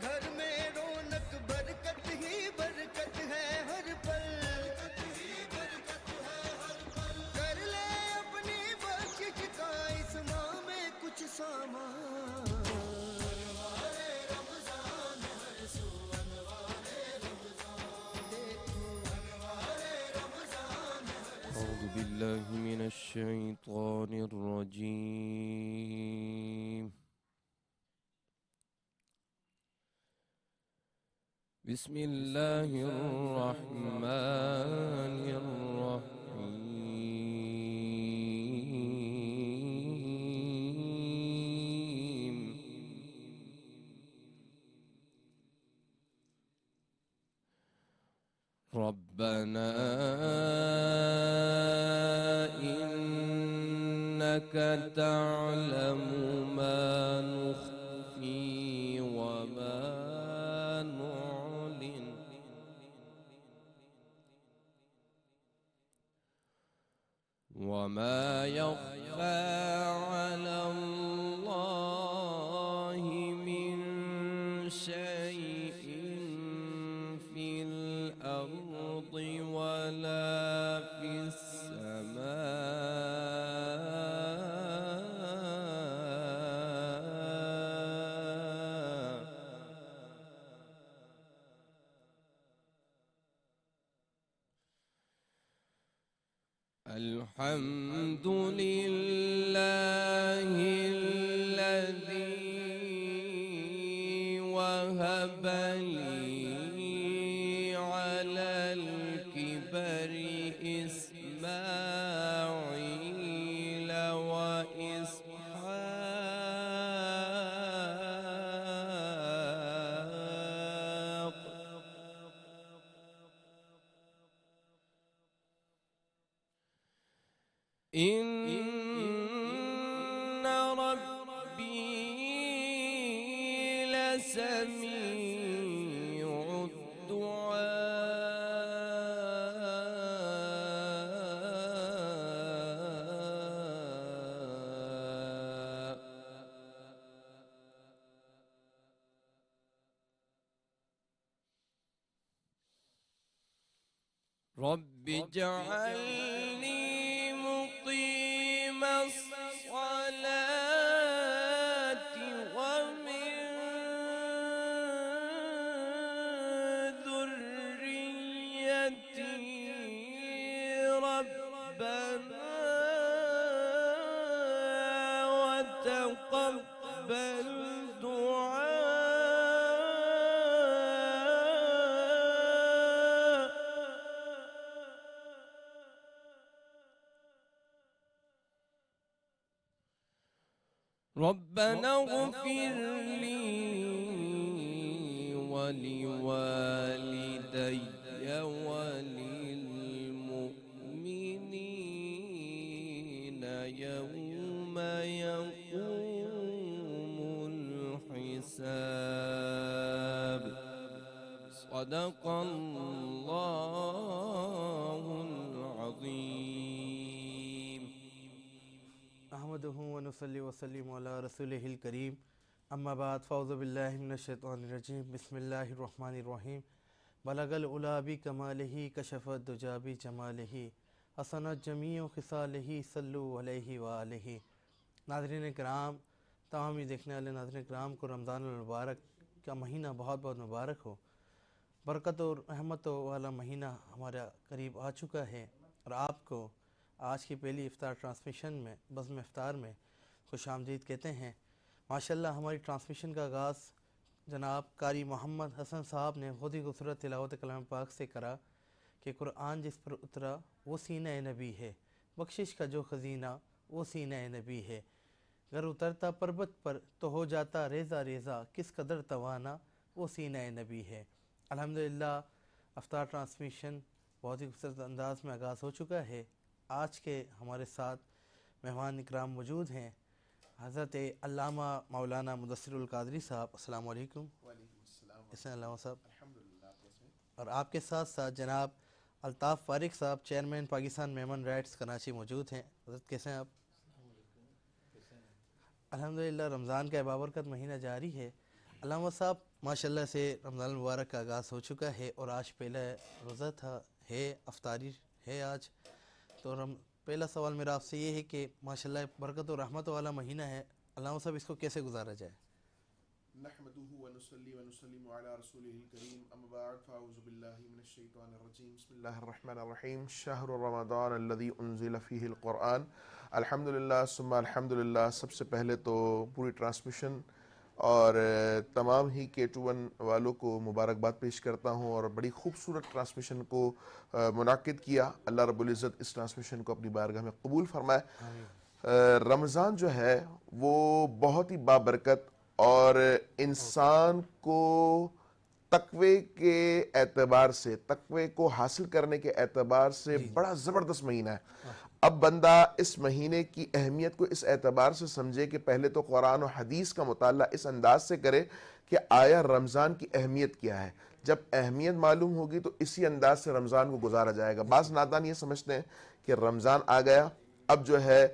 گھر میں رونق برکت ہی برکت ہے ہر پل، کر لے اپنی بخشش کا اس ماہ میں کچھ سامان۔ أعوذ بالله من الشيطان الرجيم. بسم الله الرحمن الرحيم. ربنا إنك تعلم ما نخفي وما نعلن وما يخفى على الله من شيء في الأرض ولا في السماء. الحمد لله الذي وهب لي على الكبر إسماعيل وإسحاق. إن ربي لسميع الدعاء. رب اجعلني مقيم الصلاة ومن ذريتي ربنا وتقبل دعاء. ربنا اغفر لي ولوالدي وللمؤمنين يوم يقوم الحساب. صدق الله العظيم. احمدہ ونصلی وسلم علی رسولہ الکریم. اما بعد فاعوذ باللہ من الشیطان الرجیم. بسم اللہ الرحمن الرحیم. بلغ العلا بکمالہ کشف الدجی بجمالہ حسنت جمیع خصالہ صلو علیہ وآلہ. ناظرین کرام، تمام ہی دیکھنے والے ناظرین کرام کو رمضان المبارک کا مہینہ بہت بہت مبارک ہو. برکت اور رحمتوں والا مہینہ ہمارا قریب آ چکا ہے، اور آپ کو آج کی پہلی افطار ٹرانسمیشن میں بزم افطار میں خوش آمدید کہتے ہیں. ماشاءاللہ ہماری ٹرانسمیشن کا آغاز جناب قاری محمد حسن صاحب نے بہت ہی خوبصورت تلاوت کلام پاک سے کرا کہ قرآن جس پر اترا وہ سینہ نبی ہے، بخشش کا جو خزینہ وہ سینہ نبی ہے. گر اترتا پربت پر تو ہو جاتا ریزہ ریزہ، کس قدر توانا وہ سینہ نبی ہے. الحمدللہ افطار ٹرانسمیشن بہت ہی خوبصورت انداز میں آغاز ہو چکا ہے. آج کے ہمارے ساتھ مہمان اکرام موجود ہیں حضرت علامہ مولانا مدثر القادری صاحب. السلام علیکم. وعلیکم السلام کیسے ہیں علامہ صاحب؟ الحمدللہ. اور آپ کے ساتھ ساتھ جناب الطاف فارق صاحب چیئرمین پاکستان میمن رائٹس کراچی موجود ہیں. حضرت کیسے ہیں آپ؟ الحمدللہ رمضان کا بابرکت مہینہ جاری ہے. علامہ صاحب ماشاءاللہ سے رمضان المبارک کا آغاز ہو چکا ہے اور آج پہلا روزہ تھا، ہے افطاری ہے آج، تو پہلا سوال میرا آپ سے یہ ہے کہ ماشاءاللہ برکت و رحمت والا مہینہ ہے، علامہ صاحب اس کو کیسے گزارا جائے؟ نحمده ونصلي ونسلم على رسوله الكريم اما بعد فاعوذ بالله من الشيطان الرجيم بسم الله الرحمن الرحيم شهر رمضان الذي انزل فيه القرآن الحمدللہ ثم الحمدللہ. سب سے پہلے تو پوری ٹرانسمیشن اور تمام ہی K21 والوں کو مبارکباد پیش کرتا ہوں اور بڑی خوبصورت ٹرانسمیشن کو منعقد کیا. اللہ رب العزت اس ٹرانسمیشن کو اپنی بارگاہ میں قبول فرمائے. رمضان جو ہے وہ بہت ہی بابرکت اور انسان کو تقوی کے اعتبار سے، تقوی کو حاصل کرنے کے اعتبار سے بڑا زبردست مہینہ ہے. اب بندہ اس مہینے کی اہمیت کو اس اعتبار سے سمجھے کہ پہلے تو قرآن و حدیث کا مطالعہ اس انداز سے کرے کہ آیا رمضان کی اہمیت کیا ہے. جب اہمیت معلوم ہوگی تو اسی انداز سے رمضان کو گزارا جائے گا. بعض نادان یہ سمجھتے ہیں کہ رمضان آ گیا، اب جو ہے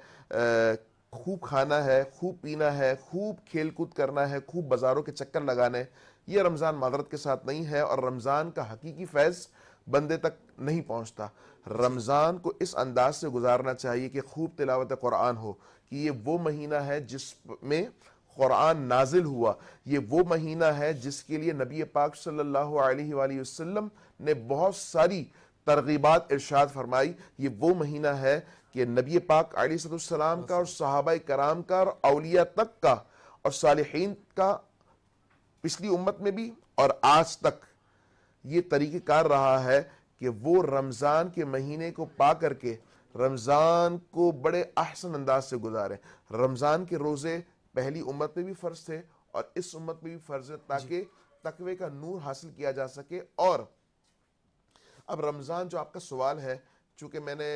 خوب کھانا ہے، خوب پینا ہے، خوب کھیل کود کرنا ہے، خوب بازاروں کے چکر لگانے. یہ رمضان معذرت کے ساتھ نہیں ہے اور رمضان کا حقیقی فیض بندے تک نہیں پہنچتا. رمضان کو اس انداز سے گزارنا چاہیے کہ خوب تلاوت قرآن ہو، کہ یہ وہ مہینہ ہے جس میں قرآن نازل ہوا، یہ وہ مہینہ ہے جس کے لیے نبی پاک صلی اللہ علیہ وآلہ وسلم نے بہت ساری ترغیبات ارشاد فرمائی. یہ وہ مہینہ ہے کہ نبی پاک علیہ السلام کا اور صحابہ کرام کا اور اولیاء تک کا اور صالحین کا پچھلی امت میں بھی اور آج تک یہ طریقہ کار رہا ہے کہ وہ رمضان کے مہینے کو پا کر کے رمضان کو بڑے احسن انداز سے گزارے. رمضان کے روزے پہلی امت میں بھی فرض تھے اور اس امت میں بھی فرض ہے تاکہ تقوی کا نور حاصل کیا جا سکے. اور اب رمضان جو آپ کا سوال ہے، چونکہ میں نے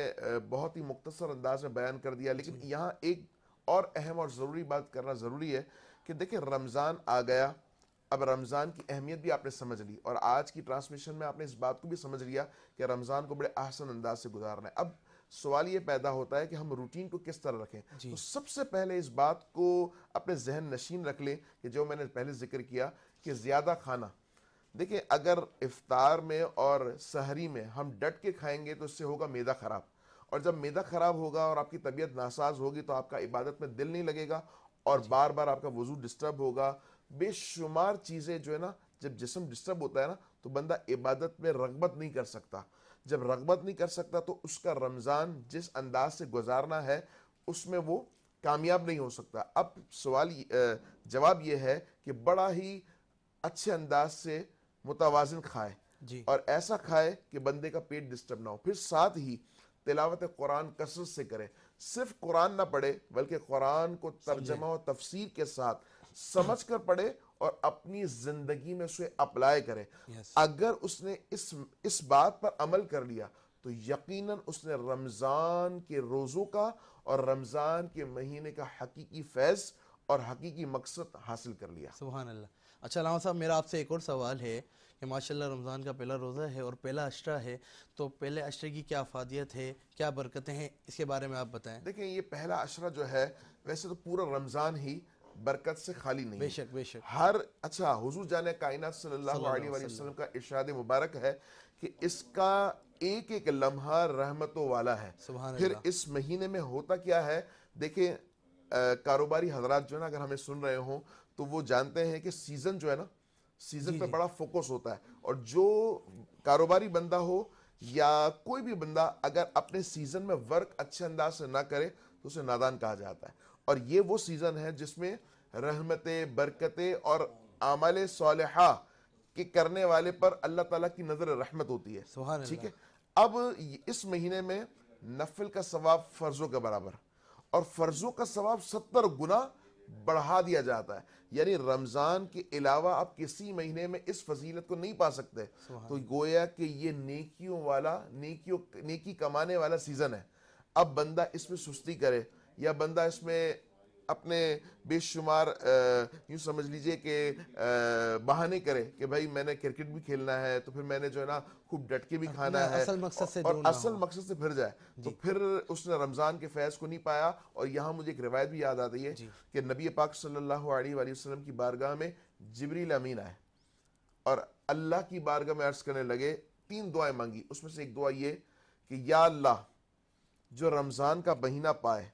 بہت ہی مختصر انداز میں بیان کر دیا، لیکن یہاں ایک اور اہم اور ضروری بات کرنا ضروری ہے کہ دیکھیں رمضان آ گیا. اب رمضان کی اہمیت بھی آپ نے سمجھ لی اور آج کی ٹرانسمیشن میں آپ نے اس بات کو بھی سمجھ لیا کہ رمضان کو بڑے احسن انداز سے گزارنا ہے. اب سوال یہ پیدا ہوتا ہے کہ ہم روٹین کو کس طرح رکھیں. تو سب سے پہلے اس بات کو اپنے ذہن نشین رکھ لیں کہ جو میں نے پہلے ذکر کیا کہ زیادہ کھانا، دیکھیں اگر افطار میں اور سحری میں ہم ڈٹ کے کھائیں گے تو اس سے ہوگا معدہ خراب، اور جب معدہ خراب ہوگا اور آپ کی طبیعت ناساز ہوگی تو آپ کا عبادت میں دل نہیں لگے گا اور بار بار آپ کا وضو ڈسٹرب ہوگا. بے شمار چیزیں جو ہے نا، جب جسم ڈسٹرب ہوتا ہے نا تو بندہ عبادت میں رغبت نہیں کر سکتا. جب رغبت نہیں کر سکتا تو اس کا رمضان جس انداز سے گزارنا ہے اس میں وہ کامیاب نہیں ہو سکتا. اب جواب یہ ہے کہ بڑا ہی اچھے انداز سے متوازن کھائے اور ایسا کھائے کہ بندے کا پیٹ ڈسٹرب نہ ہو. پھر ساتھ ہی تلاوت قرآن کثرت سے کرے. صرف قرآن نہ پڑھے بلکہ قرآن کو ترجمہ و تفسیر کے ساتھ سمجھ کر پڑھے اور اپنی زندگی میں اسے اپلائی کرے. اگر اس نے اس بات پر عمل کر لیا تو یقیناً اس نے رمضان کے روزوں کا اور رمضان کے مہینے کا حقیقی فیض اور حقیقی مقصد حاصل کر لیا. سبحان اللہ. اچھا علامہ صاحب میرا آپ سے ایک اور سوال ہے کہ ماشاءاللہ رمضان کا پہلا روزہ ہے اور پہلا عشرہ ہے، تو پہلے عشرے کی کیا افادیت ہے، کیا برکتیں ہیں، اس کے بارے میں آپ بتائیں. دیکھیں یہ پہلا عشرہ جو ہے ویسے تو پورا رمضان ہی برکت سے خالی نہیں ہے. بے شک بے شک. اچھا حضور جان کائنات صلی اللہ علیہ وآلہ وسلم کا ارشاد مبارک ہے کہ اس کا ایک ایک لمحہ رحمتوں والا ہے. پھر اس مہینے میں ہوتا کیا ہے، دیکھیں کاروباری حضرات جو ہے نا اگر ہمیں سن رہے ہوں تو وہ جانتے ہیں کہ سیزن جو ہے نا، سیزن پہ بڑا فوکس ہوتا ہے، اور جو کاروباری بندہ ہو یا کوئی بھی بندہ اگر اپنے سیزن میں ورک اچھے انداز سے نہ کرے تو اسے نادان کہا جاتا ہے. اور یہ وہ سیزن ہے جس میں رحمتیں، برکتیں اور اعمال صالحہ کے کرنے والے پر اللہ تعالیٰ کی نظر رحمت ہوتی ہے. ٹھیک ہے. اب اس مہینے میں نفل کا ثواب فرضوں کے برابر اور فرضوں کا ثواب 70 گنا بڑھا دیا جاتا ہے. یعنی رمضان کے علاوہ آپ کسی مہینے میں اس فضیلت کو نہیں پا سکتے. تو گویا کہ یہ نیکیوں والا نیکی کمانے والا سیزن ہے. اب بندہ اس میں سستی کرے یا بندہ اس میں اپنے بے شمار یوں سمجھ لیجئے کہ بہانے کرے کہ بھائی میں نے کرکٹ بھی کھیلنا ہے تو پھر میں نے جو ہے نا خوب ڈٹ کے بھی کھانا ہے اور اصل مقصد سے پھر جائے تو پھر اس نے رمضان کے فیض کو نہیں پایا. اور یہاں مجھے ایک روایت بھی یاد آتی ہے کہ نبی پاک صلی اللہ علیہ وآلہ وسلم کی بارگاہ میں جبریل امین آئے اور اللہ کی بارگاہ میں عرض کرنے لگے، 3 دعائیں مانگی. اس میں سے ایک دعا یہ کہ یا اللہ جو رمضان کا مہینہ پائے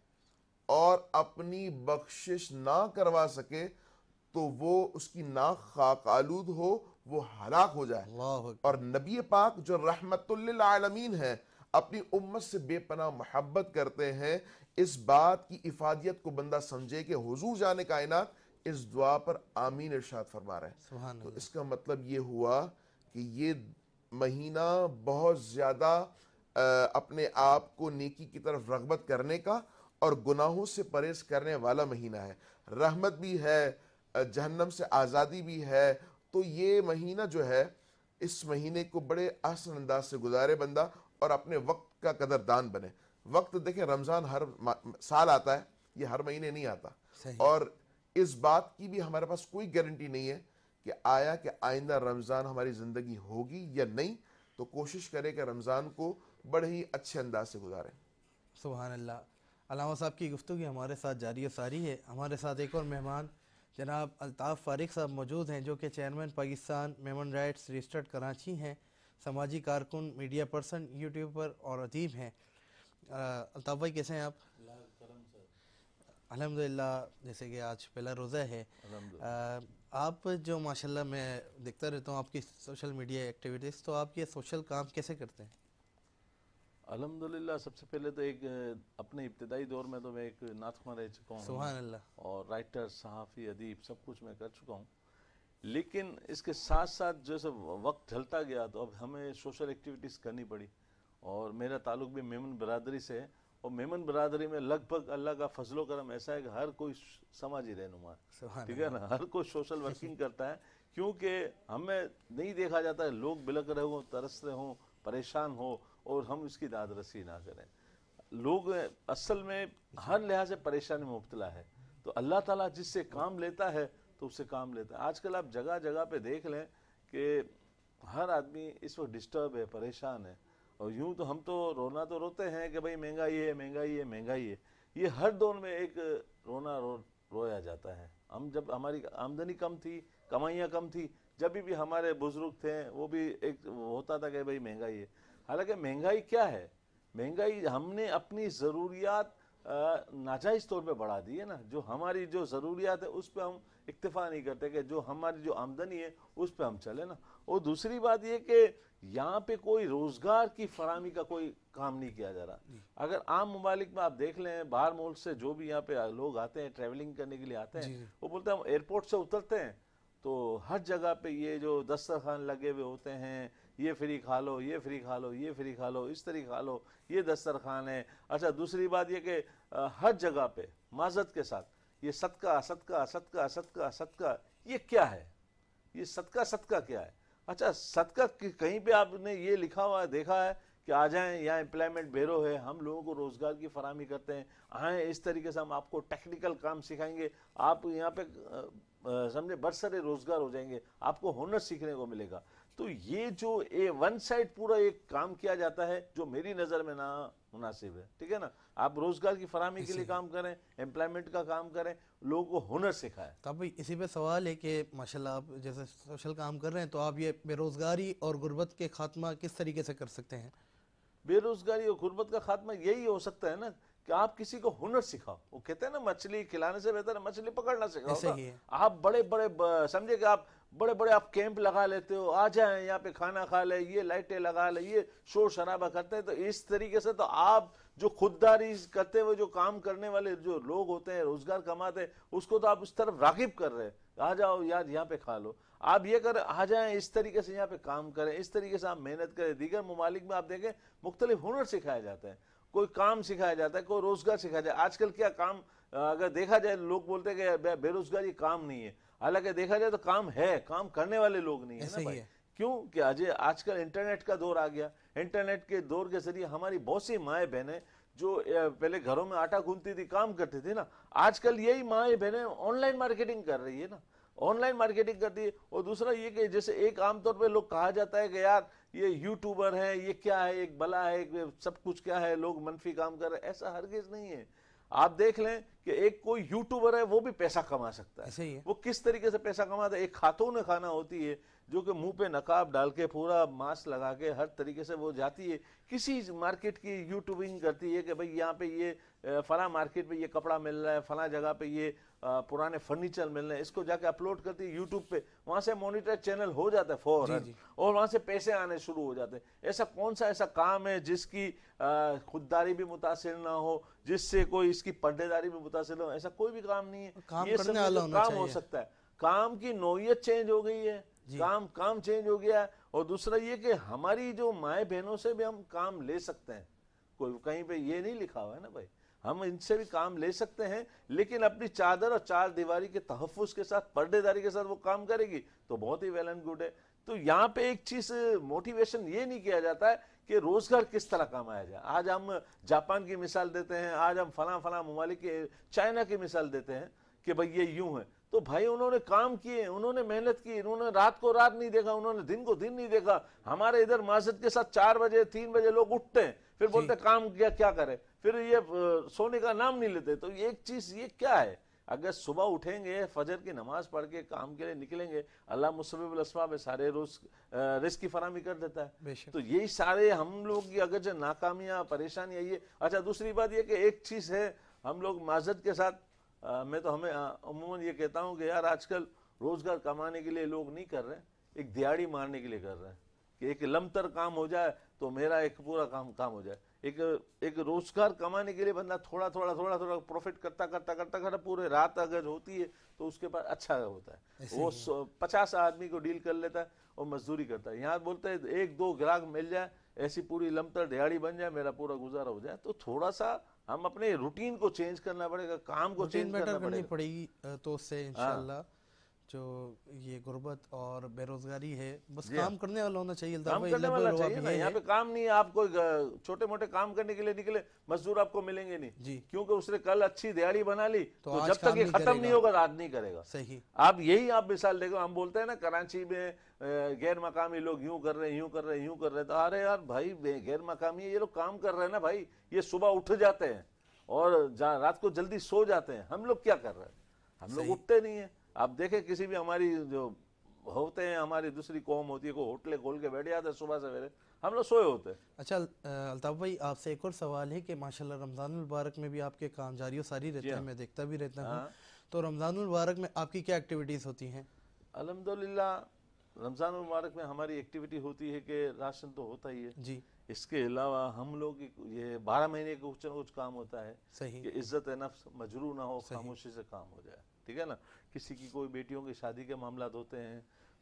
اور اپنی بخشش نہ کروا سکے تو وہ اس کی ناک خاک آلود ہو، وہ ہلاک ہو جائے. اللہ اور نبی پاک جو رحمت للعالمین ہیں، اپنی امت سے بے پناہ محبت کرتے ہیں، اس بات کی افادیت کو بندہ سمجھے کہ حضور جان کائنات اس دعا پر آمین ارشاد فرما رہے ہیں. سبحان تو اللہ. اس کا مطلب یہ ہوا کہ یہ مہینہ بہت زیادہ اپنے آپ کو نیکی کی طرف رغبت کرنے کا اور گناہوں سے پرہیز کرنے والا مہینہ ہے. رحمت بھی ہے، جہنم سے آزادی بھی ہے. تو یہ مہینہ جو ہے، اس مہینے کو بڑے احسن انداز سے گزارے بندہ اور اپنے وقت کا قدردان بنے. وقت دیکھیں، رمضان ہر سال آتا ہے، یہ ہر مہینے نہیں آتا. صحیح. اور اس بات کی بھی ہمارے پاس کوئی گارنٹی نہیں ہے کہ آیا کہ آئندہ رمضان ہماری زندگی ہوگی یا نہیں. تو کوشش کرے کہ رمضان کو بڑے ہی اچھے انداز سے گزاریں. سبحان اللہ. علامہ صاحب کی گفتگو ہمارے ساتھ جاری و ساری ہے. ہمارے ساتھ ایک اور مہمان جناب الطاف فارق صاحب موجود ہیں، جو کہ chairman Pakistan Memon rights registered Karachi ہیں، سماجی کارکن، میڈیا پرسن، یوٹیوبر اور ادیب ہیں. الطاف بھائی کیسے ہیں آپ؟ الحمدللہ. جیسے کہ آج پہلا روزہ ہے، آپ جو ماشاءاللہ میں دیکھتا رہتا ہوں آپ کی سوشل میڈیا ایکٹیویٹیز، تو آپ یہ سوشل کام کیسے کرتے ہیں؟ الحمدللہ سب سے پہلے تو ایک اپنے ابتدائی دور میں تو میں ایک نعت خواں رہ چکا ہوں. سبحان اللہ. اور رائٹر، صحافی، ادیب سب کچھ میں کر چکا ہوں. لیکن اس کے ساتھ ساتھ جیسے وقت ڈھلتا گیا تو اب ہمیں سوشل ایکٹیویٹیز کرنی پڑی. اور میرا تعلق بھی میمن برادری سے ہے، اور میمن برادری میں لگ بھگ اللہ کا فضل و کرم ایسا ہے کہ ہر کوئی سماجی رہنما ہے. سبحان ٹھیک ہے نا، ہر کوئی سوشل ورکنگ کرتا ہے. کیونکہ ہمیں نہیں دیکھا جاتا ہے لوگ بلک رہے ہوں، ترس رہے ہوں، پریشان ہو اور ہم اس کی داد رسی نہ کریں. لوگ اصل میں ہر لحاظ سے پریشانی میں مبتلا ہے. تو اللہ تعالیٰ جس سے کام لیتا ہے تو اس سے کام لیتا ہے. آج کل آپ جگہ جگہ پہ دیکھ لیں کہ ہر آدمی اس وقت ڈسٹرب ہے، پریشان ہے. اور یوں تو ہم تو رونا تو روتے ہیں کہ بھئی مہنگائی ہے، مہنگائی ہے، مہنگائی ہے. یہ ہر دور میں ایک رونا رویا جاتا ہے. ہم جب ہماری آمدنی کم تھی، کمائیاں کم تھی، جب بھی ہمارے بزرگ تھے وہ بھی ایک ہوتا تھا کہ بھئی مہنگائی ہے. حالانکہ مہنگائی کیا ہے؟ مہنگائی ہم نے اپنی ضروریات ناجائز طور پہ بڑھا دی ہے نا. جو ہماری جو ضروریات ہے اس پہ ہم اکتفا نہیں کرتے کہ جو ہماری جو آمدنی ہے اس پہ ہم چلے نا. اور دوسری بات یہ کہ یہاں پہ کوئی روزگار کی فراہمی کا کوئی کام نہیں کیا جا رہا. اگر عام ممالک میں آپ دیکھ لیں، باہر ملک سے جو بھی یہاں پہ لوگ آتے ہیں، ٹریولنگ کرنے کے لیے آتے ہیں، وہ بولتے ہیں ہم ایئرپورٹ سے اترتے ہیں تو ہر جگہ پہ یہ جو دسترخوان لگے ہوئے ہوتے ہیں، یہ فری کھا لو، یہ فری کھا لو، یہ فری کھا لو، اس طریقے کھا لو، یہ دسترخوان ہے. اچھا دوسری بات یہ کہ ہر جگہ پہ معذرت کے ساتھ یہ صدقہ صدقہ صدقہ صدقہ صدقہ، یہ کیا ہے؟ یہ صدقہ صدقہ کیا ہے؟ اچھا صدقہ کہیں پہ آپ نے یہ لکھا ہوا دیکھا ہے کہ آ جائیں یہاں امپلائمنٹ بیورو ہے، ہم لوگوں کو روزگار کی فراہمی کرتے ہیں، آئیں اس طریقے سے ہم آپ کو ٹیکنیکل کام سکھائیں گے، آپ یہاں پہ سمجھے برسر روزگار ہو جائیں گے، آپ کو ہنر سیکھنے کو ملے گا. تو یہ جو ون سائڈ پورا ایک کام کیا جاتا ہے جو میری نظر میں نا مناسب ہے. ٹھیک ہے نا، آپ روزگار کی فراہمی کے لیے کام کریں، امپلائمنٹ کا کام کریں، لوگوں کو ہنر سکھائیں. تو اب اسی پہ سوال ہے کہ ماشاءاللہ آپ جیسے سوشل کام کر رہے ہیں، تو آپ یہ بے روزگاری اور غربت کے خاتمہ کس طریقے سے کر سکتے ہیں؟ بے روزگاری اور غربت کا خاتمہ یہی ہو سکتا ہے نا کہ آپ کسی کو ہنر سکھاؤ. وہ کہتے ہیں نا مچھلی کھلانے سے بہتر ہے مچھلی پکڑنا سکھاؤ. ایسے ہی ہے. آپ بڑے بڑے سمجھے کہ آپ بڑے بڑے آپ کیمپ لگا لیتے ہو، آ جائیں یہاں پہ کھانا کھا لیں، یہ لائٹیں لگا لیں، یہ شور شرابہ کرتے ہیں. تو اس طریقے سے تو آپ جو خودداری کرتے ہوئے جو کام کرنے والے جو لوگ ہوتے ہیں، روزگار کماتے ہیں، اس کو تو آپ اس طرف راغب کر رہے ہیں. آ جاؤ یار یہاں پہ کھا لو. آپ یہ کریں آ جائیں اس طریقے سے یہاں پہ کام کریں، اس طریقے سے آپ محنت کریں. دیگر ممالک میں آپ دیکھیں مختلف ہنر سکھائے جاتے ہیں، کوئی کام سکھایا جاتا ہے، کوئی روزگار سکھایا جاتا ہے. آج کل کیا کام اگر دیکھا جائے لوگ بولتے ہیں کہ بے روزگاری کام نہیں ہے، حالانکہ دیکھا جائے تو کام ہے، کام کرنے والے لوگ نہیں ہیں نا بھائی. کیوں کہ آج کل انٹرنیٹ کا دور آ گیا. انٹرنیٹ کے دور کے ذریعے ہماری بہت سی مائیں بہنیں جو پہلے گھروں میں آٹا گوندتی تھی، کام کرتی تھی نا، آج کل یہی مائیں بہنیں آن لائن مارکیٹنگ کر رہی ہے نا، آن لائن مارکیٹنگ کرتی ہے. اور دوسرا یہ کہ جیسے ایک عام طور پہ لوگ کہا جاتا ہے کہ یار یہ یوٹیوبر ہیں، یہ کیا ہے، ایک بلا ہے، سب کچھ کیا ہے، لوگ منفی کام کر رہے ہیں. ایسا ہرگز نہیں ہے. آپ دیکھ لیں کہ ایک کوئی یوٹیوبر ہے وہ بھی پیسہ کما سکتا ایسے ہی ہے. ہے. وہ کس طریقے سے پیسہ کماتا ہے؟ ایک خاتون خانہ ہوتی ہے جو کہ منہ پہ نقاب ڈال کے پورا ماسک لگا کے ہر طریقے سے وہ جاتی ہے, کسی مارکیٹ کی یوٹیوبنگ کرتی ہے کہ بھئی یہاں پہ یہ فلاں مارکیٹ پہ یہ کپڑا مل رہا ہے, فلاں جگہ پہ یہ پرانے فرنیچر مل رہے ہیں, اس کو جا کے اپلوڈ کرتی ہے یوٹیوب پہ, وہاں سے مانیٹر چینل ہو جاتا ہے فوراً اور وہاں سے پیسے آنے شروع ہو جاتے ہیں. ایسا کون سا ایسا کام ہے جس کی خودداری بھی متاثر نہ ہو, جس سے کوئی اس کی پردے داری بھی متاثر نہ ہو؟ ایسا کوئی بھی کام نہیں ہے. کام یہ کرنے سب والا جو ہونا کام ہو چاہیے. سکتا ہے, کام کی نوعیت چینج ہو گئی ہے, کام چینج ہو گیا ہے. اور دوسرا یہ کہ ہماری جو مائیں بہنوں سے بھی ہم کام لے سکتے ہیں. کوئی کہیں پہ یہ نہیں لکھا ہوا ہے نا بھائی, ہم ان سے بھی کام لے سکتے ہیں, لیکن اپنی چادر اور چار دیواری کے تحفظ کے ساتھ, پردے داری کے ساتھ وہ کام کرے گی تو بہت ہی ویل اینڈ گڈ ہے. تو یہاں پہ ایک چیز موٹیویشن یہ نہیں کیا جاتا ہے کہ روزگار کس طرح کمایا جائے. آج ہم جاپان کی مثال دیتے ہیں, آج ہم فلاں ممالک کے, چائنا کی مثال دیتے ہیں کہ بھئی یہ یوں ہے. تو بھائی انہوں نے کام کیے, انہوں نے محنت کی, انہوں نے رات کو رات نہیں دیکھا, انہوں نے دن کو دن نہیں دیکھا. ہمارے ادھر معذرت کے ساتھ 4 بجے 3 بجے لوگ اٹھتے ہیں, پھر بولتے ہیں کام کیا کرے, پھر یہ سونے کا نام نہیں لیتے. تو ایک چیز یہ کیا ہے, اگر صبح اٹھیں گے, فجر کی نماز پڑھ کے کام کے لیے نکلیں گے, اللہ مسبب الاسباب ہے, سارے روز رزق کی فراہمی کر دیتا ہے. تو یہی سارے ہم لوگ کی اگر جو ناکامیاں, پریشانیاں یہ. اچھا دوسری بات یہ کہ ایک چیز ہے, ہم لوگ معذرت کے ساتھ میں تو ہمیں عموماً یہ کہتا ہوں کہ یار آج کل روزگار کمانے کے لیے لوگ نہیں کر رہے, ایک دیہڑی مارنے کے لیے کر رہے ہیں کہ ایک لمتر کام ہو جائے تو میرا ایک پورا کام ہو جائے. ایک روزگار کمانے کے لیے بندہ تھوڑا پروفٹ کرتا پورے رات اگر ہوتی ہے تو اس کے پاس اچھا ہوتا ہے, وہ 50 آدمی کو ڈیل کر لیتا ہے اور مزدوری کرتا ہے. یہاں بولتے ہیں 1-2 گراہک مل جائے, ایسی پوری لمتر دیہڑی بن جائے, میرا پورا گزارا ہو جائے. تو تھوڑا سا ہم اپنے روٹین کو چینج کرنا پڑے گا, کام کو چینج کرنا پڑے گی, تو اس سے انشاءاللہ جو یہ غربت اور بے روزگاری ہے, بس کام کرنے والا ہونا چاہیے. کام کرنے والا چاہیے نا. یہاں پہ کام نہیں ہے, آپ کوئی چھوٹے موٹے کام کرنے کے لیے نکلے, مزدور آپ کو ملیں گے نہیں, کیونکہ اس نے کل اچھی دیہڑی بنا لی, تو جب تک یہ ختم نہیں ہوگا آج نہیں کرے گا. صحیح. آپ یہی آپ مثال دیکھو, ہم بولتے ہیں نا کراچی میں غیر مقامی لوگ یوں کر رہے ہیں, تو ارے یار بھائی غیر مقامی یہ لوگ کام کر رہے ہیں نا بھائی, یہ صبح اٹھ جاتے ہیں اور رات کو جلدی سو جاتے ہیں. ہم لوگ کیا کر رہے ہیں, ہم لوگ اٹھتے نہیں ہیں. آپ دیکھیں کسی بھی ہماری جو ہوتے ہیں, ہماری دوسری قوم ہوتی ہے, کوئی ہوٹلیں کھول کے بیٹھ جاتے ہیں صبح سویرے, ہم لوگ سوئے ہوتے ہیں. اچھا الطاف بھائی, آپ سے ایک اور سوال ہے کہ ماشاءاللہ رمضان المبارک میں بھی آپ کے کام جاری و ساری رہتے ہیں, میں دیکھتا بھی رہتا ہوں. تو رمضان المبارک میں آپ کی کیا ایکٹیویٹیز ہوتی ہیں؟ الحمدللہ رمضان المبارک میں ہماری ایکٹیویٹی ہوتی ہے کہ راشن تو ہوتا ہی ہے جی, اس کے علاوہ ہم لوگ یہ 12 مہینے کا کچھ کام ہوتا ہے صحیح, کہ عزت نفس مجروح نہ ہو, خاموشی سے کام ہو جائے. ٹھیک ہے نا. کسی کی کوئی بیٹیوں کی شادی کے معاملات ہوتے ہیں,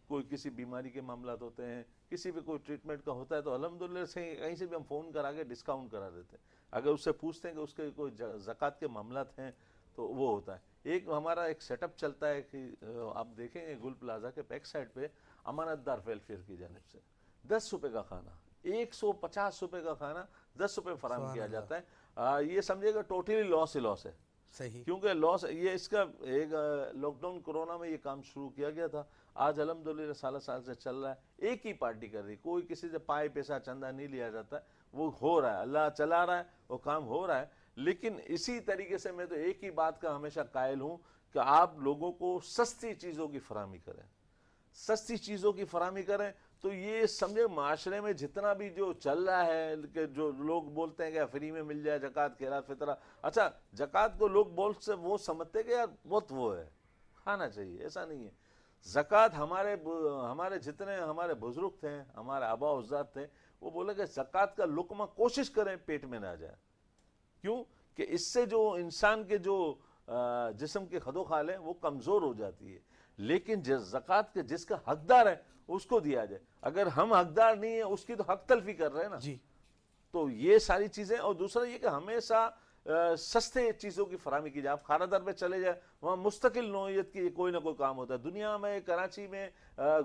کوئی کسی بیماری کے معاملات ہوتے ہیں, کسی بھی کوئی ٹریٹمنٹ کا ہوتا ہے, تو الحمدللہ سے کہیں سے بھی ہم فون کرا کے ڈسکاؤنٹ کرا دیتے ہیں. اگر اس سے پوچھتے ہیں کہ اس کے کوئی زکوٰۃ کے معاملات ہیں تو وہ ہوتا ہے. ایک ہمارا ایک سیٹ اپ چلتا ہے کہ آپ دیکھیں گے گل پلازا کے بیک سائڈ پہ امانت دار ویلفیئر کی جانب سے 10 روپے کا کھانا, 150 روپے کا کھانا 10 روپے فراہم کیا جاتا ہے. یہ سمجھے گا ٹوٹلی لاس ہی لاس ہے. صحیح, کیونکہ لاس یہ اس کا ایک لاک ڈاؤن کورونا میں یہ کام شروع کیا گیا تھا, آج الحمدللہ سال سے چل رہا ہے. ایک ہی پارٹی کر رہی, کوئی کسی سے پائے پیسہ چندہ نہیں لیا جاتا, وہ ہو رہا ہے, اللہ چلا رہا ہے, وہ کام ہو رہا ہے. لیکن اسی طریقے سے میں تو ایک ہی بات کا ہمیشہ قائل ہوں کہ آپ لوگوں کو سستی چیزوں کی فراہمی کریں, سستی چیزوں کی فراہمی کریں. تو یہ سمجھے معاشرے میں جتنا بھی جو چل رہا ہے کہ جو لوگ بولتے ہیں کہ فری میں مل جائے زکوٰۃ خیرات فطرہ, اچھا زکوٰۃ کو لوگ بولتے وہ سمجھتے کہ یار بہت وہ ہے, کھانا چاہیے, ایسا نہیں ہے. زکوٰۃ ہمارے جتنے ہمارے بزرگ تھے, ہمارے آبا و اجداد تھے, وہ بولے کہ زکوٰۃ کا لقمہ کوشش کریں پیٹ میں نہ جائے. کیوں کہ اس سے جو انسان کے جو جسم کے خد و خال ہیں وہ کمزور ہو جاتی ہے. لیکن زکوٰۃ کے جس کا حقدار ہے اس کو دیا جائے. اگر ہم حقدار نہیں ہیں اس کی تو حق تلفی کر رہے ہیں نا. جی, تو یہ ساری چیزیں. اور دوسرا یہ کہ ہمیشہ سستے چیزوں کی فراہمی کی جائے. آپ کھانا در پہ چلے جائیں, وہاں مستقل نوعیت کی کوئی نہ کوئی کام ہوتا ہے. دنیا میں کراچی میں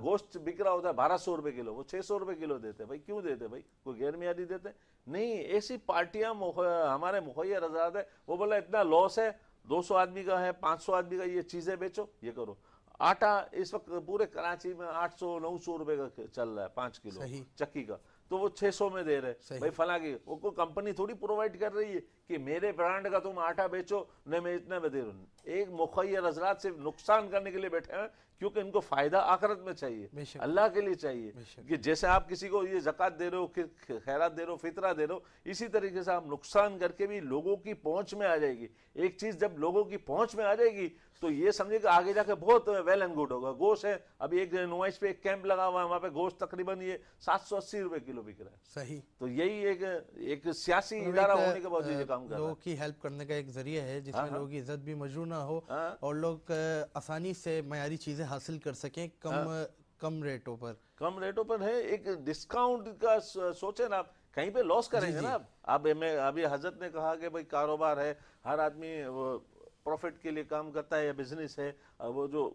گوشت بک رہا ہوتا ہے 1200 روپے کلو, وہ 600 روپے کلو دیتے ہیں. بھائی کیوں دیتے بھائی, کوئی غیر معیاری دیتے نہیں. ایسی پارٹیاں ہمارے مخیر حضرات ہیں, وہ بولا اتنا لاس ہے, 200 آدمی کا ہے, 500 آدمی کا, یہ چیزیں بیچو, یہ کرو. آٹا اس وقت پورے کراچی میں 800-900 روپے کا چل رہا ہے 5 کلو چکی کا. تو وہ 600 میں دے رہے صحیح. بھائی فلاں کی وہ کوئی کمپنی تھوڑی پرووائڈ کر رہی ہے کہ میرے برانڈ کا تم آٹا بیچو نہیں میں اتنے میں دے رہا ہوں. ایک مخیر حضرات صرف نقصان کرنے کے لیے بیٹھے ہیں کیونکہ ان کو فائدہ آخرت میں چاہیے, بے شک. اللہ کے لیے چاہیے بے شک. کہ جیسے آپ کسی کو یہ زکوٰۃ دے رہے ہو, خیرات دے رہے ہو, فطرہ دے رہے ہو, اسی طریقے سے آپ نقصان کر کے بھی لوگوں کی پہنچ میں آ جائے گی. ایک چیز جب لوگوں کی پہنچ میں آ جائے گی تو یہ سمجھے کہ آگے جا کے بہت ویل اینڈ گڈ ہوگا. گوشت ہے ابھی ایک نمائش پہ ایک کیمپ لگا ہوا ہے, وہاں پہ گوشت تقریباً یہ 780 روپے کلو بک رہا ہے. صحیح. تو یہی ایک سیاسی ادارہ ہونے کے باوجود یہ کام کر رہا ہے. لوگوں کی ہیلپ کرنے کا ایک ذریعہ ہے جس میں لوگوں کی عزت بھی مجروح نہ ہو اور لوگ آسانی سے معیاری چیزیں حاصل کر سکیں کم ریٹوں پر. کم ریٹوں پر ہے. ایک ڈسکاؤنٹ کا سوچیں نا, آپ کہیں پہ لاس کریں گے نا. اب ابھی حضرت نے کہا کہ بھائی کاروبار ہے, ہر آدمی پروفٹ کے لیے کام کرتا ہے یا بزنس ہے, وہ جو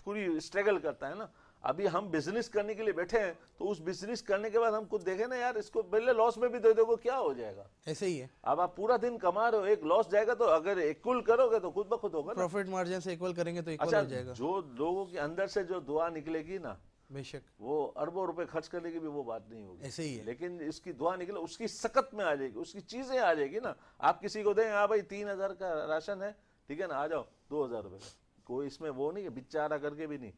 پوری اسٹرگل کرتا ہے نا. ابھی ہم بزنس کرنے کے لیے بیٹھے ہیں تو اس بزنس کرنے کے بعد ہم خود دیکھیں نا یار اس کو پہلے لاس میں بھی دے دو گے کیا ہو جائے گا. ایسے ہی ہے. اب آپ پورا دن کما رہے ہو, ایک لاس جائے گا تو اگر ایکول کرو گے تو خود بخود ہوگا نا. پروفٹ مارجن سے ایکول کریں گے تو ایکول ہو جائے گا. جو لوگوں کے اندر سے جو دعا نکلے گی نا, بے شک, وہ اربوں روپے خرچ کرنے کی بھی وہ بات نہیں ہوگی. ایسے ہی ہے. لیکن اس کی دعا نکلے, اس کی سکت میں آ جائے گی, اس کی چیزیں آ جائے گی نا. آپ کسی کو دیں, ہاں بھائی 3000 کا راشن ہے, ٹھیک ہے نا, آ جاؤ 2000 روپے کا. کوئی اس میں وہ نہیں کہ بیچارہ کر کے بھی نہیں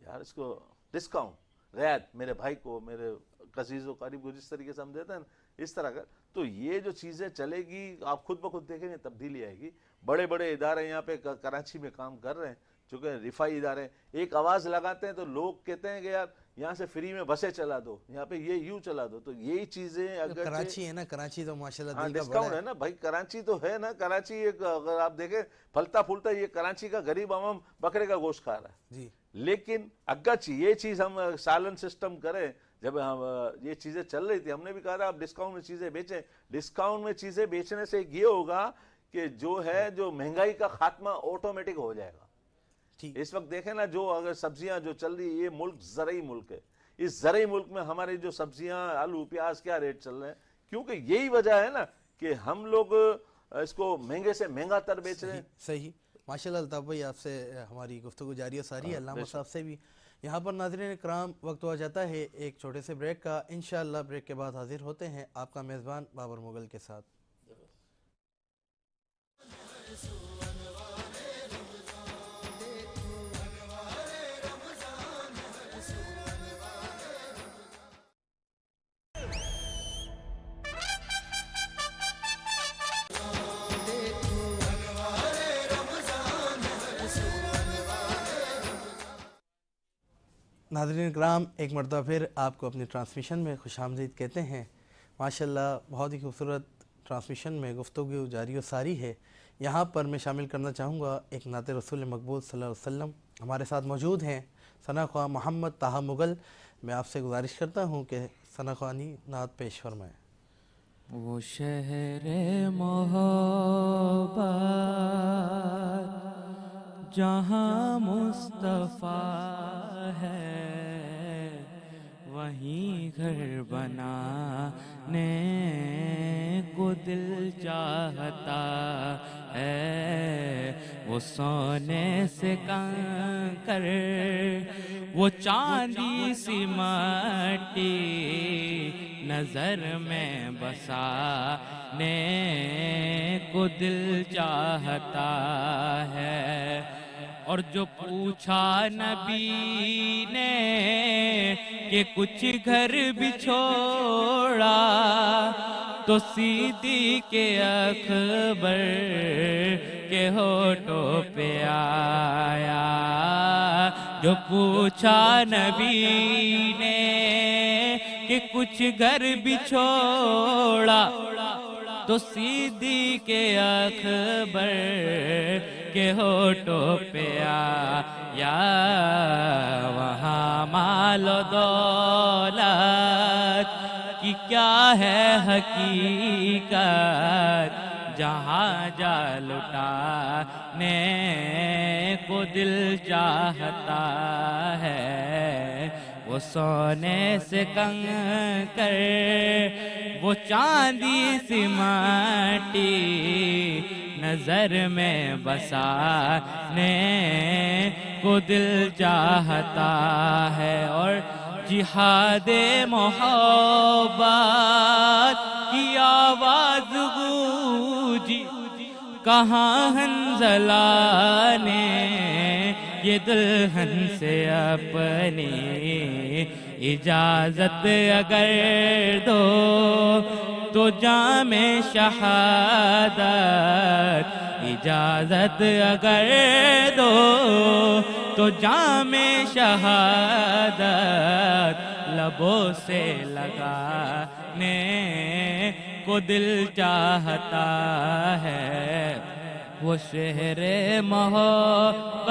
یار اس کو ڈسکاؤنٹ رعایت میرے بھائی کو, میرے عزیز و قریب کو جس طریقے سے ہم دیتے ہیں اس طرح کا. تو یہ جو چیزیں چلے گی آپ خود بخود دیکھیں گے تبدیلی آئے گی. بڑے بڑے ادارے یہاں پہ کراچی میں کام کر رہے ہیں, چونکہ رفائی ادارے ایک آواز لگاتے ہیں تو لوگ کہتے ہیں کہ یار یہاں سے فری میں بسیں چلا دو, یہاں پہ یہ یوں چلا دو. تو یہی چیزیں اگر کراچی ہے نا, کراچی تو ماشاءاللہ دل کا ڈسکاؤنٹ بڑا ہے نا بھائی, کراچی تو ہے نا. کراچی ایک اگر آپ دیکھیں پھلتا پھولتا, یہ کراچی کا غریب عوام بکرے کا گوشت کھا رہا ہے جی. لیکن اگرچہ یہ چیز ہم سالن سسٹم کریں, جب ہم یہ چیزیں چل رہی تھی ہم نے بھی کہا تھا آپ ڈسکاؤنٹ میں چیزیں بیچیں. ڈسکاؤنٹ میں چیزیں بیچنے سے یہ ہوگا کہ جو ہے جو مہنگائی کا خاتمہ آٹومیٹک ہو جائے گا. اس وقت دیکھیں نا جو اگر سبزیاں جو چل رہی, یہ ملک زرعی ملک ہے, اس زرعی ملک میں ہماری جو سبزیاں آلو پیاز کیا ریٹ چل رہے ہیں, کیونکہ یہی وجہ ہے نا کہ ہم لوگ اس کو مہنگے سے مہنگا تر بیچ رہے ہیں. صحیح. ماشاءاللہ الطاف بھائی آپ سے ہماری گفتگو جاری و ساری ہے, علامہ صاحب سے بھی. یہاں پر ناظرین اکرام وقت ہو جاتا ہے ایک چھوٹے سے بریک کا. انشاءاللہ بریک کے بعد حاضر ہوتے ہیں آپ کا میزبان بابر مغل کے ساتھ. ناظرین اکرام ایک مرتبہ پھر آپ کو اپنی ٹرانسمیشن میں خوش آمدید کہتے ہیں. ماشاءاللہ بہت ہی خوبصورت ٹرانسمیشن میں گفتگو جاری و ساری ہے. یہاں پر میں شامل کرنا چاہوں گا ایک نعت رسول مقبول صلی اللہ علیہ وسلم. ہمارے ساتھ موجود ہیں ثنا خواں محمد طاہا مغل. میں آپ سے گزارش کرتا ہوں کہ ثنا خوانی نعت پیش فرمائیں. وہ شہر محبت جہاں مصطفیٰ ہے, وہیں گھر بنانے کو دل چاہتا ہے. وہ سونے سے کنکر, وہ چاندی سی مٹی نظر میں بسانے کو دل چاہتا ہے. اور جو پوچھا نبی نے کہ کچھ گھر بھی چھوڑا, تو صدیق اکبر کے ہونٹوں پہ آیا. جو پوچھا نبی نے کہ کچھ گھر بھی چھوڑا, تو صدیق اکبر کے ہونٹوں پہ آیا. وہاں مال و دولت کی کیا ہے حقیقت, جہاں جا لٹانے کو دل چاہتا ہے. وہ سونے سے کنکر, وہ چاندی سی مٹی نظر میں بسانے کو دل چاہتا ہے. اور جہاد محبت کی آواز گونجی، کہاں حنظلہ نے یہ دلہن سے اپنی اجازت اگر دو تو جام شہادت، اجازت اگر دو تو جام شہادت لبوں سے لگانے کو دل چاہتا ہے، وہ شہر محبت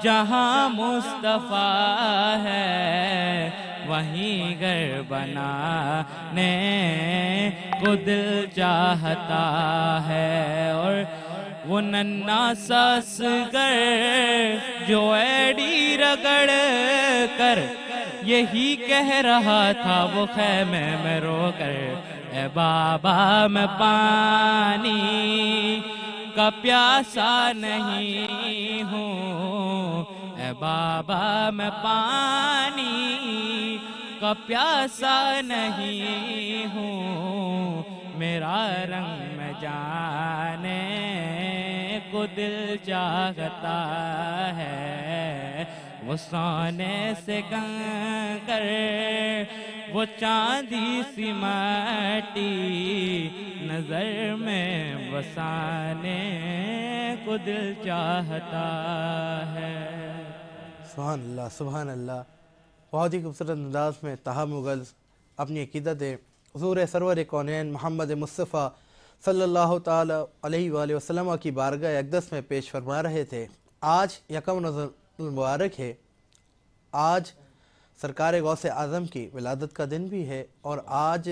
جہاں مصطفیٰ ہے، وہیں گھر بنانے کو دل چاہتا ہے۔ اور وہ ننھا سا اصغر جو ایڑی رگڑ کر یہی کہہ رہا تھا وہ خیمے میں رو کر، اے بابا میں پانی کا پیاسا نہیں ہوں، اے بابا میں پانی کا پیاسا نہیں ہوں، میرا رنگ میں جانے کو دل چاہتا ہے، وہ سونے سے کنکر وہ چاندی سی مٹی نظر میں بسانے کو دل چاہتا ہے۔ سبحان اللہ سبحان اللہ۔ بہت ہی خوبصورت انداز میں طہ مغل اپنی عقیدت حضور سرور کونین محمد مصطفیٰ صلی اللہ تعالی علیہ وآلہ وسلم کی بارگاہ اقدس میں پیش فرما رہے تھے۔ آج یکم رمضان المبارک ہے، آج سرکار غوث اعظم کی ولادت کا دن بھی ہے، اور آج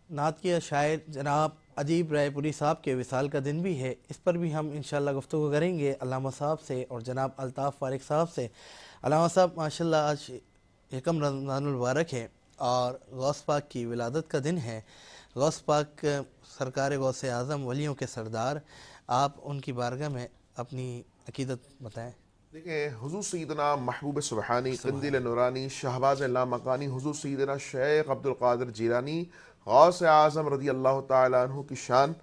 نعتیہ شاعر جناب ادیب رائے پوری صاحب کے وصال کا دن بھی ہے۔ اس پر بھی ہم انشاءاللہ گفتگو کریں گے علامہ صاحب سے اور جناب الطاف فارغ صاحب سے۔ علامہ صاحب ماشاءاللہ آج یکم رمضان المبارک ہے اور غوث پاک کی ولادت کا دن ہے۔ غوث پاک سرکار غوث اعظم ولیوں کے سردار، آپ ان کی بارگاہ میں اپنی عقیدت بتائیں۔ دیکھیں، حضور سیدنا محبوب سبحانی قندیل نورانی شہباز لامکانی حضور سیدنا شیخ عبدالقادر جیلانی غوث اعظم رضی اللہ تعالیٰ عنہ کی شان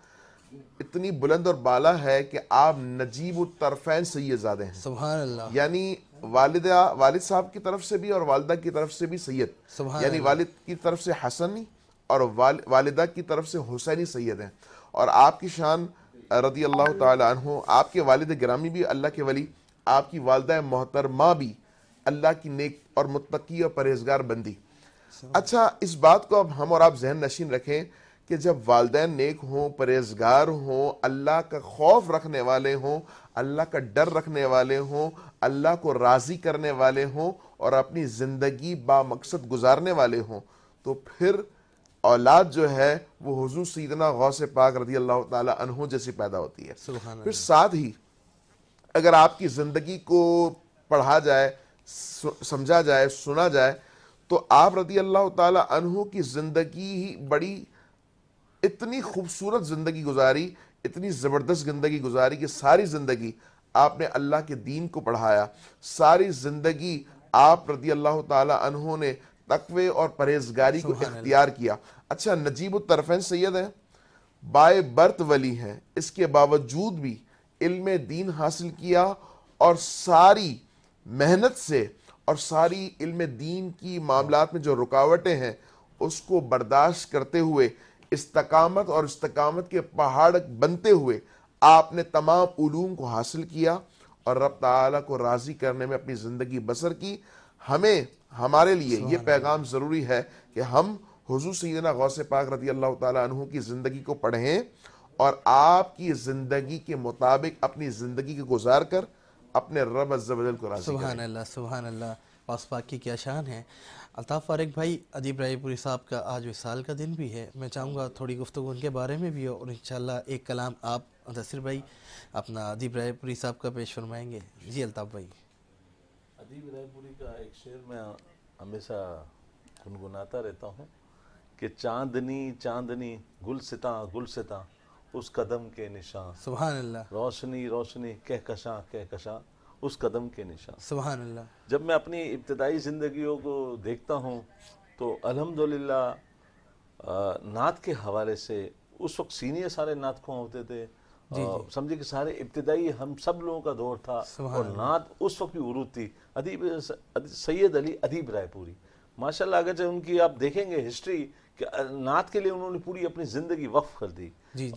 اتنی بلند اور بالا ہے کہ آپ نجیب الطرفین سید زادے ہیں، سبحان اللہ، یعنی والد صاحب کی طرف سے بھی اور والدہ کی طرف سے بھی سید، سبحان یعنی اللہ، والد کی طرف سے حسنی اور والدہ کی طرف سے حسینی سید ہیں۔ اور آپ کی شان رضی اللہ تعالیٰ عنہ، آپ کے والد گرامی بھی اللہ کے ولی، آپ کی والدہ محترمہ بھی اللہ کی نیک اور متقی اور پرہیزگار بندی۔ اچھا، اس بات کو اب ہم اور آپ ذہن نشین رکھیں کہ جب والدین نیک ہوں، پرہیزگار ہوں، اللہ کا خوف رکھنے والے ہوں، اللہ کا ڈر رکھنے والے ہوں، اللہ کو راضی کرنے والے ہوں اور اپنی زندگی با مقصد گزارنے والے ہوں، تو پھر اولاد جو ہے وہ حضور سیدنا غوث پاک رضی اللہ تعالیٰ عنہ جیسی پیدا ہوتی ہے۔ سبحان پھر اللہ، ساتھ ہی اگر آپ کی زندگی کو پڑھا جائے، سمجھا جائے، سنا جائے، تو آپ رضی اللہ تعالیٰ عنہ کی زندگی ہی بڑی اتنی خوبصورت زندگی گزاری، اتنی زبردست زندگی گزاری کہ ساری زندگی آپ نے اللہ کے دین کو پڑھایا، ساری زندگی آپ رضی اللہ تعالیٰ عنہ نے تقوی اور پرہیزگاری کو اختیار کیا۔ اچھا، نجیب الطرفین سید ہیں، بائے برت ولی ہیں، اس کے باوجود بھی علم دین حاصل کیا اور ساری محنت سے اور ساری علم دین کی معاملات میں جو رکاوٹیں ہیں اس کو برداشت کرتے ہوئے استقامت اور استقامت کے پہاڑ بنتے ہوئے آپ نے تمام علوم کو حاصل کیا اور رب تعالیٰ کو راضی کرنے میں اپنی زندگی بسر کی۔ ہمارے لیے یہ پیغام ضروری ہے کہ ہم حضور سیدنا غوث پاک رضی اللہ تعالیٰ عنہ کی زندگی کو پڑھیں اور آپ کی زندگی کے مطابق اپنی زندگی کو گزار کر اپنے رب عز و جل کو راضی کریں۔ سبحان اللہ سبحان اللہ، غوث پاک کی کیا شان ہے۔ الطاف فارغ بھائی، ادیب رائے پوری صاحب کا آج وصال کا دن بھی ہے، میں چاہوں گا تھوڑی گفتگو ان کے بارے میں بھی ہو، اور انشاءاللہ ایک کلام آپ مدثر بھائی اپنا ادیب رائے پوری صاحب کا پیش فرمائیں گے۔ جی الطاف بھائی۔ ادیب رائے پوری کا ایک شعر میں ہمیشہ گنگناتا رہتا ہوں کہ چاندنی چاندنی گلستاں گلستاں اس قدم کے نشان، سبحان اللہ، روشنی روشنی کہکشاں کہکشاں اس قدم کے نشان. سبحان اللہ. جب میں اپنی ابتدائی زندگیوں کو دیکھتا ہوں تو الحمدللہ نعت کے حوالے سے اس وقت سینئر سارے نعت خواں ہوتے تھے. سمجھے کہ سارے ابتدائی ہم سب لوگوں کا دور تھا اور نعت اس وقت بھی عروج تھی. ادیب سید علی ادیب رائے پوری ماشاءاللہ، اگرچہ ان کی آپ دیکھیں گے ہسٹری کہ نعت کے لیے انہوں نے پوری اپنی زندگی وقف کر دی.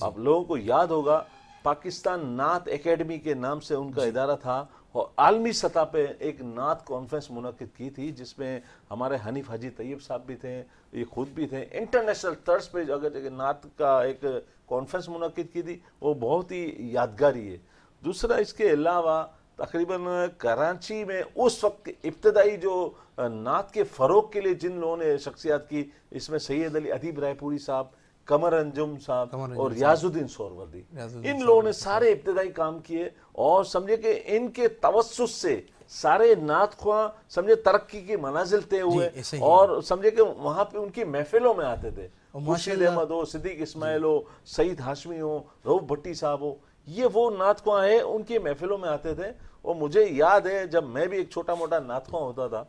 آپ لوگوں کو یاد ہوگا پاکستان نعت اکیڈمی کے نام سے ان کا ادارہ تھا اور عالمی سطح پہ ایک نعت کانفرنس منعقد کی تھی جس میں ہمارے حنیف حاجی طیب صاحب بھی تھے، یہ خود بھی تھے. انٹرنیشنل طرز پہ اگر نعت کا ایک کانفرنس منعقد کی تھی وہ بہت ہی یادگاری ہے. دوسرا اس کے علاوہ تقریباً کراچی میں اس وقت ابتدائی جو نعت کے فروغ کے لیے جن لوگوں نے شخصیات کی، اس میں سید علی ادیب رائے پوری صاحب، قمر انجم صاحب اور ریاض الدین سہروردی، ان لوگوں نے سارے ابتدائی کام کیے. اور سمجھے کہ ان کے توسط سے سارے نعت خواں سمجھے ترقی کی منازل طے ہوئے اور سمجھے کہ وہاں پہ ان کی محفلوں میں آتے تھے. خورشید احمد ہو، صدیق اسماعیل ہو، سعید ہاشمی ہو، رؤف بھٹی صاحب ہو، یہ وہ نعت خواں ہیں ان کی محفلوں میں آتے تھے. اور مجھے یاد ہے جب میں بھی ایک چھوٹا موٹا نعت خواں ہوتا تھا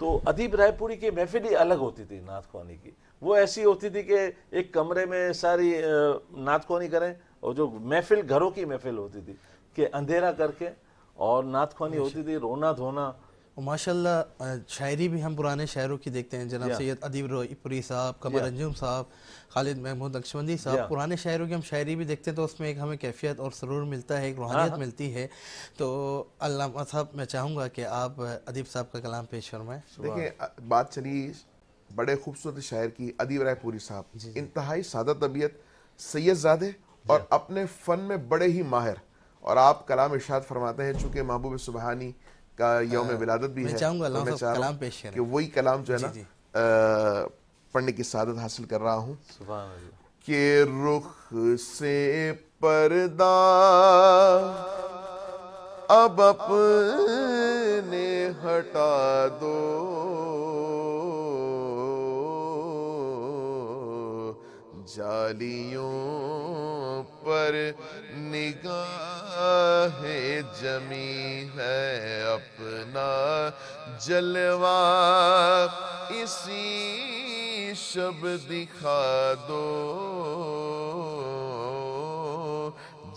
تو ادیب رائے پوری کی محفل ہی الگ ہوتی تھی. نعت خوانی کی وہ ایسی ہوتی تھی کہ ایک کمرے میں ساری نعت خوانی کریں، اور جو محفل گھروں کی محفل ہوتی تھی کہ اندھیرا کر کے اور نعت خوانی ہوتی تھی، رونا دھونا. ماشاءاللہ شاعری بھی ہم پرانے شاعروں کی دیکھتے ہیں، جناب سید ادیب رائے پوری صاحب، قمر انجم صاحب، خالد محمود نقشبندی صاحب. پرانے شاعروں کی ہم شاعری بھی دیکھتے ہیں تو اس میں ایک ہمیں کیفیت اور سرور ملتا ہے، ایک روحانیت ملتی ہے. تو علامہ صاحب میں چاہوں گا کہ آپ ادیب صاحب کا کلام پیش فرمائیں. دیکھیں بات چلی بڑے خوبصورت شاعر کی، ادیب رائے پوری صاحب انتہائی سادہ طبیعت، سید زادے اور اپنے فن میں بڑے ہی ماہر. اور آپ کلام ارشاد فرماتے ہیں چونکہ محبوب سبحانی کا یوم ولادت بھی ہے، میں چاہوں گا تو میں چاہ رہا ہوں کہ وہی کلام جو ہے نا پڑھنے کی سعادت حاصل کر رہا ہوں. سبحان اللہ. کہ رخ سے پردہ اب اپنے ہٹا دو، جالیوں پر نگاہ جمی ہے، اپنا جلوہ اسی شب دکھا دو،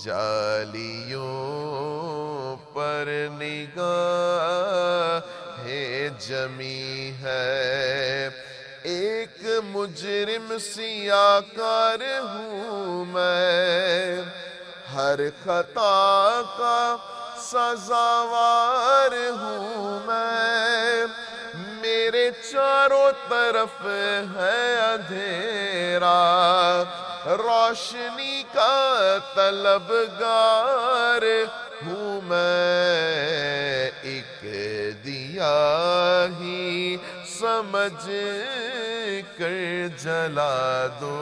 جالیوں پر نگاہ جمی ہے. ایک مجرم سیاکار ہوں میں، ہر خطا کا سزاوار ہوں میں، میرے چاروں طرف ہے اندھیرا، روشنی کا طلبگار ہوں میں، ایک دیا ہی سمجھ کر جلا دو.